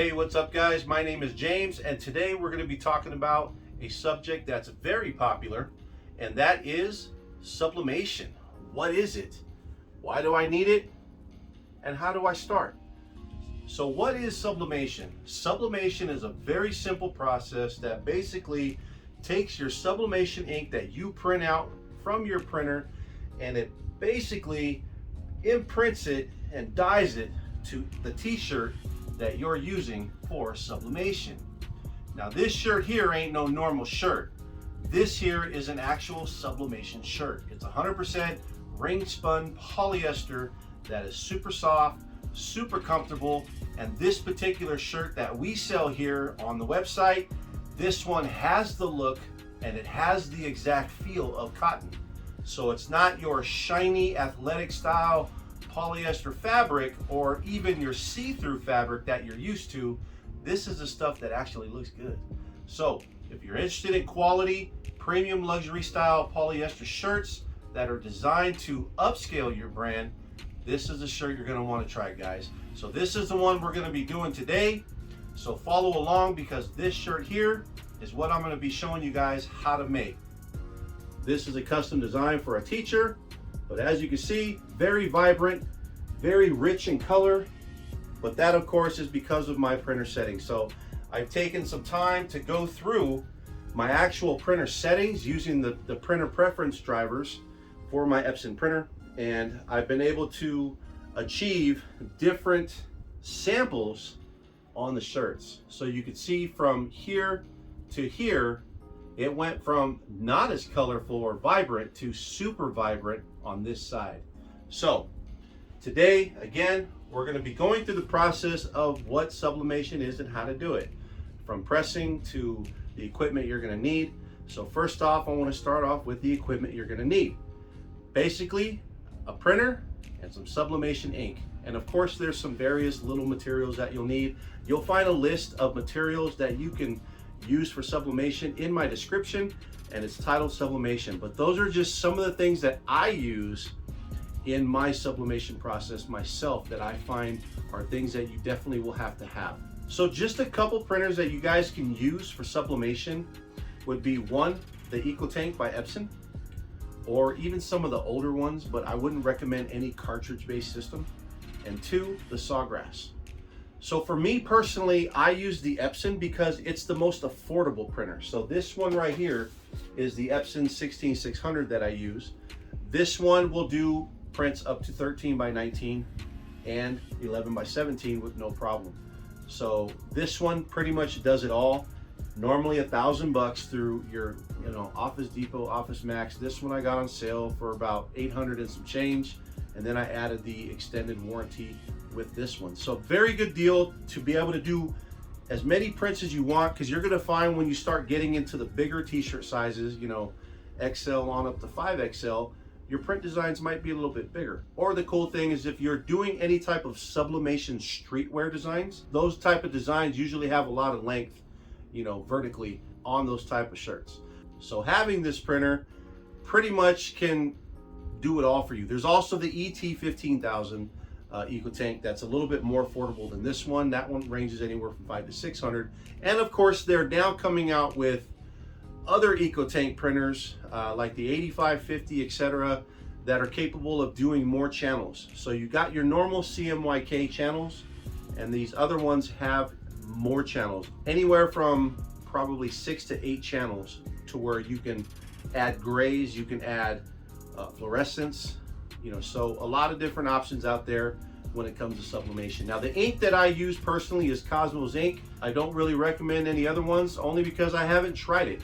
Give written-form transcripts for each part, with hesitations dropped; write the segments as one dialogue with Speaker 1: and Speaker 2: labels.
Speaker 1: Hey, what's up guys? My name is James, and today we're going to be talking about a subject that's very popular, and that is sublimation. What is it? Why do I need it? And how do I start? So what is sublimation? Sublimation is a very simple process that basically takes your sublimation ink that you print out from your printer, and it basically imprints it and dyes it to the t-shirt that you're using for sublimation. Now this shirt here ain't no normal shirt. This here is an actual sublimation shirt. It's 100% ring spun polyester that is super soft, super comfortable, and this particular shirt that we sell here on the website, this one has the look and it has the exact feel of cotton. So it's not your shiny athletic style polyester fabric or even your see-through fabric that you're used to. This is the stuff that actually looks good. So if you're interested in quality, premium luxury style polyester shirts that are designed to upscale your brand, this is the shirt you're going to want to try, guys. So this is the one we're going to be doing today. So follow along, because this shirt here is what I'm going to be showing you guys how to make. This is a custom design for a teacher, but as you can see, very vibrant, very rich in color. But that of course is because of my printer settings. So I've taken some time to go through my actual printer settings using the printer preference drivers for my Epson printer, and I've been able to achieve different samples on the shirts. So you can see from here to here, it went from not as colorful or vibrant to super vibrant on this side. So today, again, we're going to be going through the process of what sublimation is and how to do it, from pressing to the equipment you're going to need. So first off, I want to start off with the equipment you're going to need. Basically, a printer and some sublimation ink. And of course, there's some various little materials that you'll need. You'll find a list of materials that you can use for sublimation in my description, and it's titled sublimation. But those are just some of the things that I use in my sublimation process myself that I find are things that you definitely will have to have. So just a couple printers that you guys can use for sublimation would be, one, the EcoTank by Epson, or even some of the older ones, but I wouldn't recommend any cartridge-based system. And two, the Sawgrass. So for me personally, I use the Epson because it's the most affordable printer. So this one right here is the Epson 16600 that I use. This one will do prints up to 13 by 19 and 11 by 17 with no problem. So this one pretty much does it all. Normally $1,000 through your, Office Depot, Office Max. This one I got on sale for about 800 and some change, and then I added the extended warranty with this one. So very good deal to be able to do as many prints as you want, because you're going to find when you start getting into the bigger t-shirt sizes, XL on up to 5XL, your print designs might be a little bit bigger. Or the cool thing is, if you're doing any type of sublimation streetwear designs, those type of designs usually have a lot of length, vertically on those type of shirts. So having this printer pretty much can do it all for you. There's also the ET15000 EcoTank that's a little bit more affordable than this one. That one ranges anywhere from $500 to $600. And of course, they're now coming out with other EcoTank printers like the 8550, etc., that are capable of doing more channels. So you got your normal CMYK channels, and these other ones have more channels, anywhere from probably 6 to 8 channels, to where you can add grays, you can add fluorescence, so a lot of different options out there when it comes to sublimation. Now the ink that I use personally is Cosmos ink. I don't really recommend any other ones, only because I haven't tried it.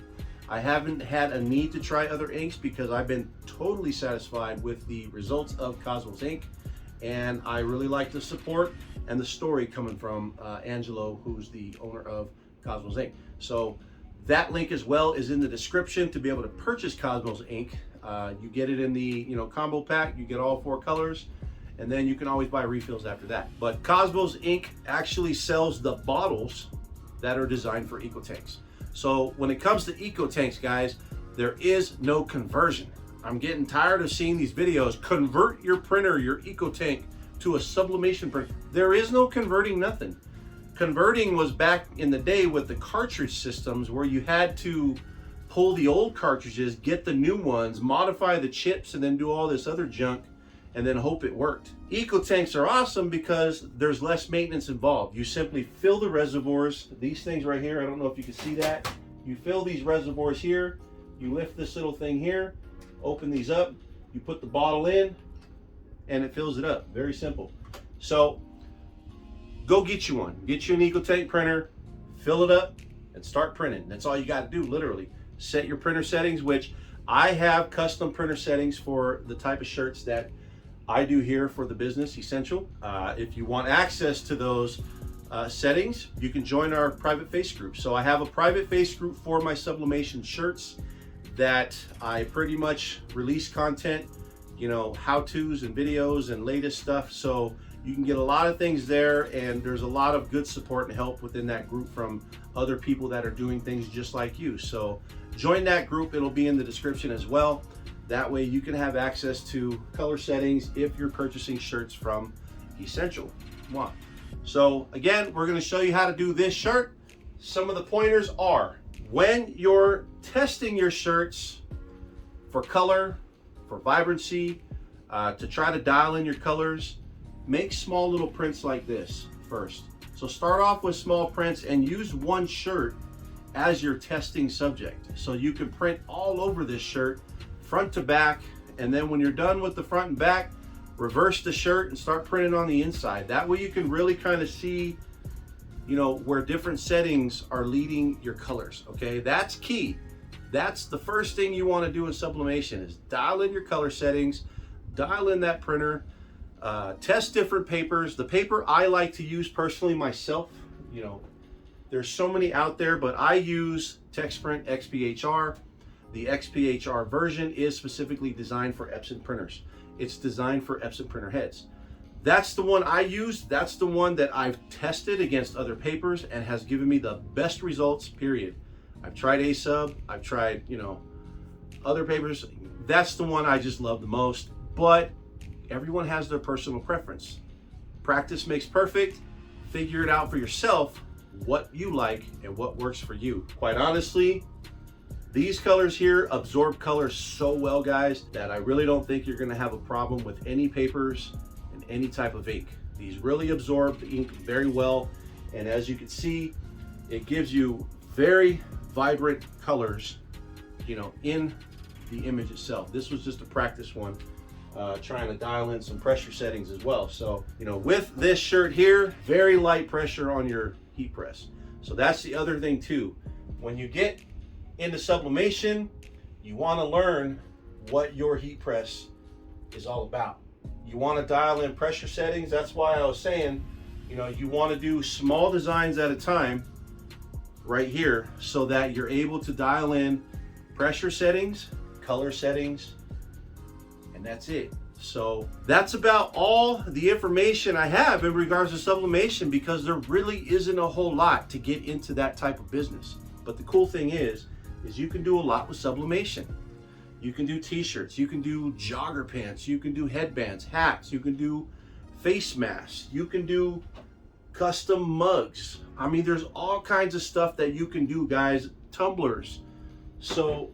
Speaker 1: I haven't had a need to try other inks because I've been totally satisfied with the results of Cosmos ink, and I really like the support and the story coming from Angelo, who's the owner of Cosmos ink. So that link as well is in the description to be able to purchase Cosmos ink. You get it in the combo pack. You get all 4 colors, and then you can always buy refills after that. But Cosmos ink actually sells the bottles that are designed for EcoTanks. So when it comes to EcoTanks, guys, there is no conversion. I'm getting tired of seeing these videos. Convert your printer, your EcoTank, to a sublimation printer. There is no converting nothing. Converting was back in the day with the cartridge systems where you had to pull the old cartridges, get the new ones, modify the chips, and then do all this other junk and then hope it worked. Eco tanks are awesome because there's less maintenance involved. You simply fill the reservoirs, these things right here, I don't know if you can see that. You fill these reservoirs here, you lift this little thing here, open these up, you put the bottle in, and it fills it up. Very simple. So go get you one. Get you an Eco Tank printer, fill it up, and start printing. That's all you got to do, literally. Set your printer settings, which I have custom printer settings for the type of shirts that I do here for the business, ESENTL. If you want access to those settings, you can join our private face group. So I have a private face group for my sublimation shirts that I pretty much release content, you know, how-tos and videos and latest stuff. So you can get a lot of things there, and there's a lot of good support and help within that group from other people that are doing things just like you. So join that group. It'll be in the description as well. That way you can have access to color settings if you're purchasing shirts from ESENTL. So again, we're going to show you how to do this shirt. Some of the pointers are, when you're testing your shirts for color, for vibrancy, to try to dial in your colors, make small little prints like this first. So start off with small prints and use one shirt as your testing subject. So you can print all over this shirt, front to back, and then when you're done with the front and back, reverse the shirt and start printing on the inside. That way you can really kind of see, you know, where different settings are leading your colors, okay? That's key. That's the first thing you want to do in sublimation, is dial in your color settings, dial in that printer, test different papers. The paper I like to use personally myself, you know, there's so many out there, but I use TexPrint XPHR. The XPHR version is specifically designed for Epson printers. It's designed for Epson printer heads. That's the one I use. That's the one that I've tested against other papers and has given me the best results, period. I've tried A-Sub, I've tried, you know, other papers. That's the one I just love the most, but everyone has their personal preference. Practice makes perfect. Figure it out for yourself, what you like and what works for you. Quite honestly, these colors here absorb color so well, guys, that I really don't think you're gonna have a problem with any papers and any type of ink. These really absorb the ink very well. And as you can see, it gives you very vibrant colors, you know, in the image itself. This was just a practice one, trying to dial in some pressure settings as well. So, you know, with this shirt here, very light pressure on your heat press. So that's the other thing too. When you get into sublimation, you want to learn what your heat press is all about. You want to dial in pressure settings. That's why I was saying, you know, you want to do small designs at a time right here so that you're able to dial in pressure settings, color settings, and that's it. So that's about all the information I have in regards to sublimation, because there really isn't a whole lot to get into that type of business. But the cool thing is you can do a lot with sublimation. You can do t-shirts, you can do jogger pants, you can do headbands, hats, you can do face masks, you can do custom mugs. I mean, there's all kinds of stuff that you can do, guys. Tumblers. So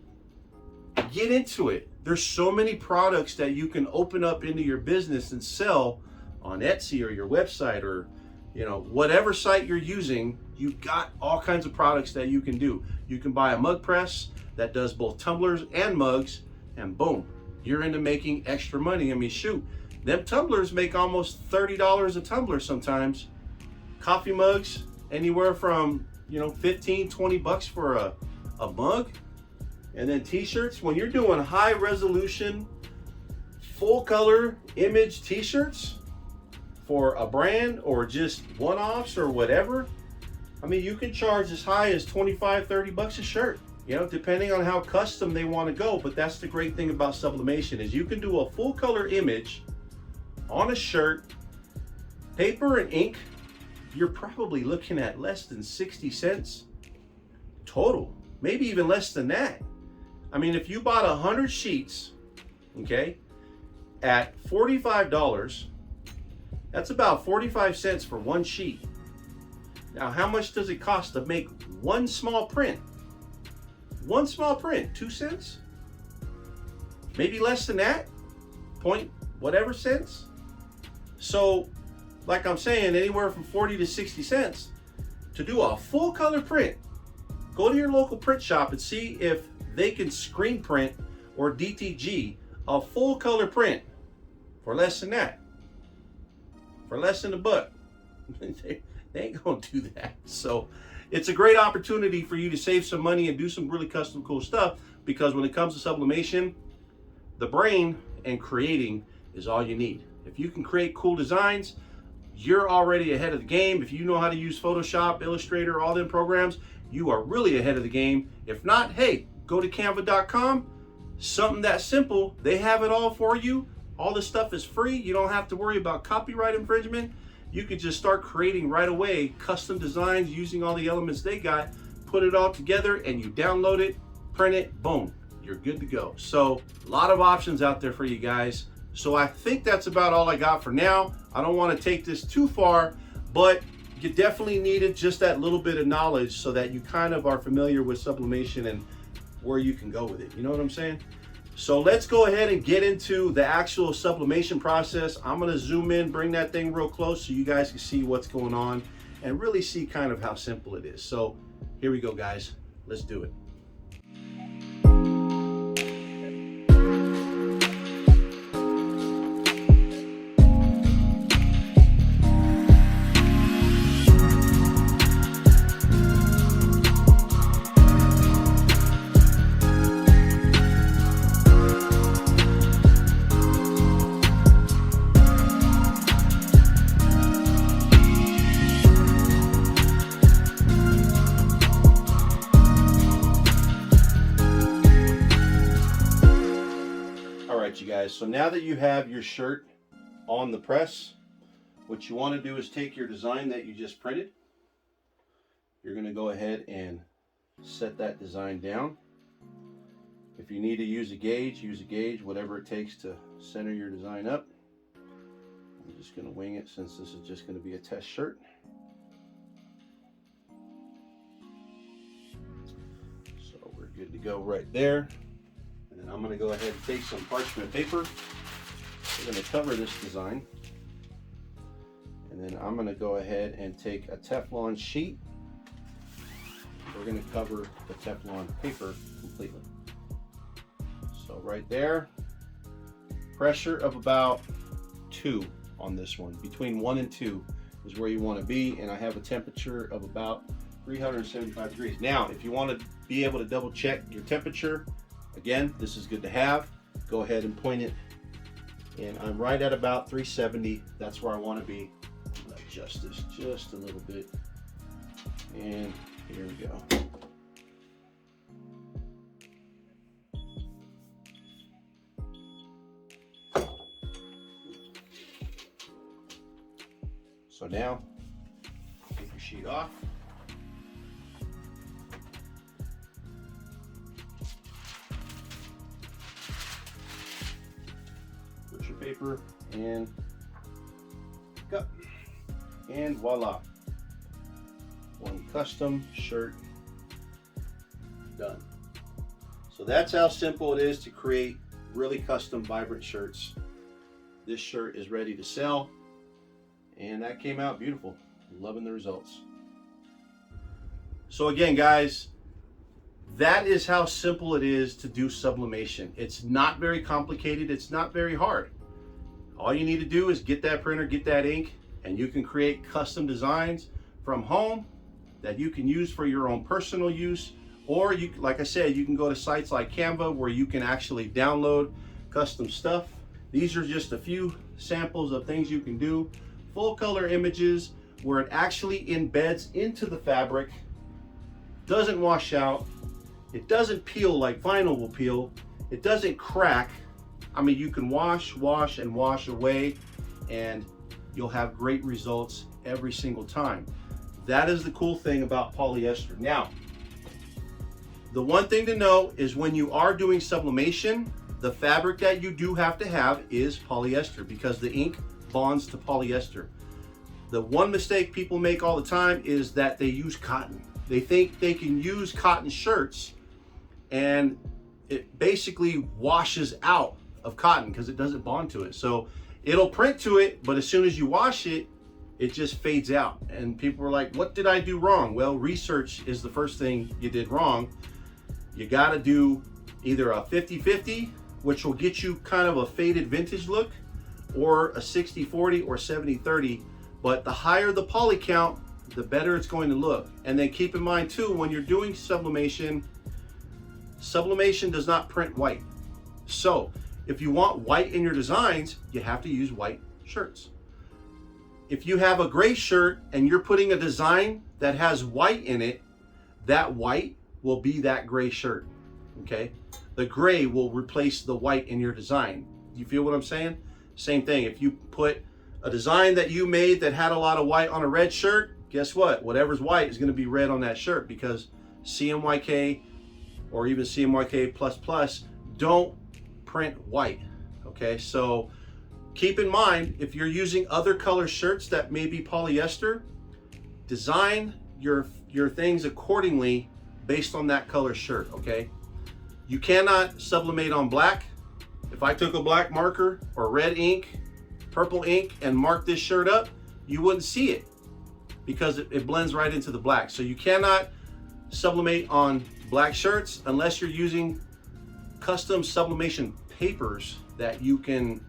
Speaker 1: get into it. There's so many products that you can open up into your business and sell on Etsy or your website, or, you know, whatever site you're using. You've got all kinds of products that you can do. You can buy a mug press that does both tumblers and mugs, and boom, you're into making extra money. I mean, shoot, them tumblers make almost $30 a tumbler sometimes. Coffee mugs, anywhere from, you know, 15, 20 bucks for a mug. And then t-shirts, when you're doing high resolution, full color image t-shirts for a brand or just one-offs or whatever, I mean, you can charge as high as 25, 30 bucks a shirt, you know, depending on how custom they want to go. But that's the great thing about sublimation, is you can do a full color image on a shirt, paper and ink. You're probably looking at less than 60 cents total, maybe even less than that. I mean, if you bought 100 sheets, okay, at $45, that's about 45 cents for one sheet. Now, how much does it cost to make one small print? One small print, 2 cents? Maybe less than that, point whatever cents. So, like I'm saying, anywhere from 40 to 60 cents to do a full color print. Go to your local print shop and see if they can screen print or DTG a full color print for less than that. For less than $1. They ain't gonna do that. So it's a great opportunity for you to save some money and do some really custom cool stuff, because when it comes to sublimation, the brain and creating is all you need. If you can create cool designs, you're already ahead of the game. If you know how to use Photoshop, Illustrator, all them programs, you are really ahead of the game. If not, hey, go to canva.com. Something that simple, they have it all for you. All this stuff is free. You don't have to worry about copyright infringement. You can just start creating right away custom designs using all the elements they got, put it all together, and you download it, print it, boom, you're good to go. So a lot of options out there for you guys. So I think that's about all I got for now. I don't want to take this too far, but you definitely needed just that little bit of knowledge so that you kind of are familiar with sublimation and where you can go with it. You know what I'm saying? So let's go ahead and get into the actual sublimation process. I'm going to zoom in, bring that thing real close so you guys can see what's going on and really see kind of how simple it is. So here we go, guys. Let's do it. You guys, so now that you have your shirt on the press, what you want to do is take your design that you just printed. You're going to go ahead and set that design down. If you need to use a gauge, whatever it takes to center your design up. I'm just going to wing it since this is just going to be a test shirt. So we're good to go right there. And I'm going to go ahead and take some parchment paper. We're going to cover this design. And then I'm going to go ahead and take a Teflon sheet. We're going to cover the Teflon paper completely. So right there, pressure of about 2 on this one. Between 1 and 2 is where you want to be. And I have a temperature of about 375 degrees. Now, if you want to be able to double check your temperature, again, this is good to have. Go ahead and point it, and I'm right at about 370. That's where I want to be. I'm going to adjust this just a little bit, and here we go. So now, take your sheet off. Paper and cut, and voila, one custom shirt done. So that's how simple it is to create really custom vibrant shirts. This shirt is ready to sell, and that came out beautiful. Loving the results. So again, guys, that is how simple it is to do sublimation. It's not very complicated. It's not very hard. All you need to do is get that printer, get that ink, and you can create custom designs from home that you can use for your own personal use. Or you, like I said, you can go to sites like Canva where you can actually download custom stuff. These are just a few samples of things you can do. Full color images where it actually embeds into the fabric, doesn't wash out, it doesn't peel like vinyl will peel, it doesn't crack. I mean, you can wash and wash away, and you'll have great results every single time. That is the cool thing about polyester. Now, the one thing to know is when you are doing sublimation, the fabric that you do have to have is polyester, because the ink bonds to polyester. The one mistake people make all the time is that they use cotton. They think they can use cotton shirts and it basically washes out of cotton because it doesn't bond to it. So it'll print to it, but as soon as you wash it, it just fades out. And people are like, what did I do wrong? Well, research is the first thing you did wrong. You gotta do either a 50-50, which will get you kind of a faded vintage look, or a 60-40 or 70-30. But the higher the poly count, the better it's going to look. And then keep in mind too, when you're doing sublimation, sublimation does not print white. So if you want white in your designs, you have to use white shirts. If you have a gray shirt and you're putting a design that has white in it, that white will be that gray shirt, okay? The gray will replace the white in your design. You feel what I'm saying? Same thing, if you put a design that you made that had a lot of white on a red shirt, guess what? Whatever's white is gonna be red on that shirt, because CMYK or even CMYK++ don't print white, okay? So keep in mind, if you're using other color shirts that may be polyester, design your things accordingly based on that color shirt, okay? You cannot sublimate on black. If I took a black marker or red ink, purple ink, and marked this shirt up, you wouldn't see it because it blends right into the black. So you cannot sublimate on black shirts unless you're using custom sublimation papers that you can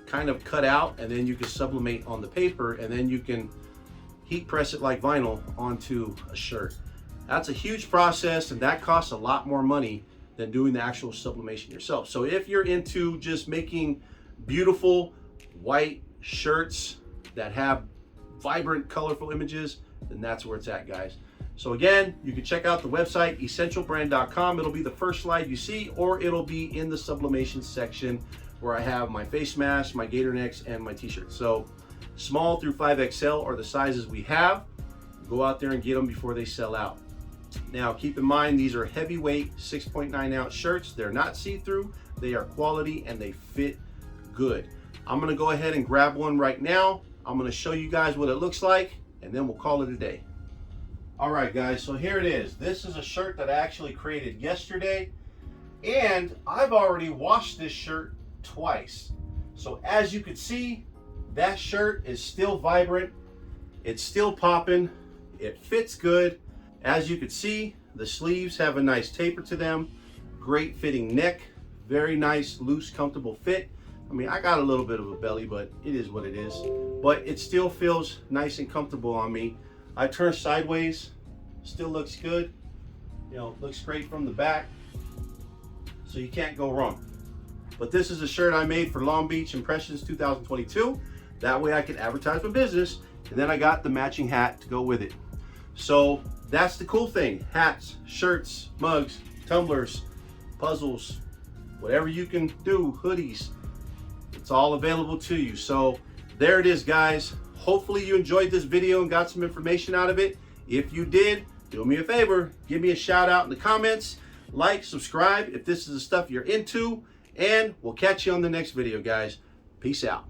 Speaker 1: kind of cut out, and then you can sublimate on the paper, and then you can heat press it like vinyl onto a shirt. That's a huge process, and that costs a lot more money than doing the actual sublimation yourself. So if you're into just making beautiful white shirts that have vibrant, colorful images, then that's where it's at, guys. So again, you can check out the website, ESENTLbrand.com. It'll be the first slide you see, or it'll be in the sublimation section where I have my face mask, my gator necks, and my t-shirts. So small through 5XL are the sizes we have. Go out there and get them before they sell out. Now keep in mind, these are heavyweight 6.9 ounce shirts. They're not see-through, they are quality, and they fit good. I'm gonna go ahead and grab one right now. I'm gonna show you guys what it looks like, and then we'll call it a day. All right, guys, so here it is. This is a shirt that I actually created yesterday, and I've already washed this shirt twice. So as you can see, that shirt is still vibrant, it's still popping, it fits good. As you can see, the sleeves have a nice taper to them, great fitting neck, very nice, loose, comfortable fit. I mean, I got a little bit of a belly, but it is what it is. But it still feels nice and comfortable on me. I turn sideways, still looks good. You know, looks great from the back. So you can't go wrong. But this is a shirt I made for Long Beach Impressions 2022. That way I can advertise my business. And then I got the matching hat to go with it. So that's the cool thing. Hats, shirts, mugs, tumblers, puzzles, whatever you can do, hoodies. It's all available to you. So there it is, guys. Hopefully you enjoyed this video and got some information out of it. If you did, do me a favor, give me a shout out in the comments, like, subscribe if this is the stuff you're into, and we'll catch you on the next video, guys. Peace out.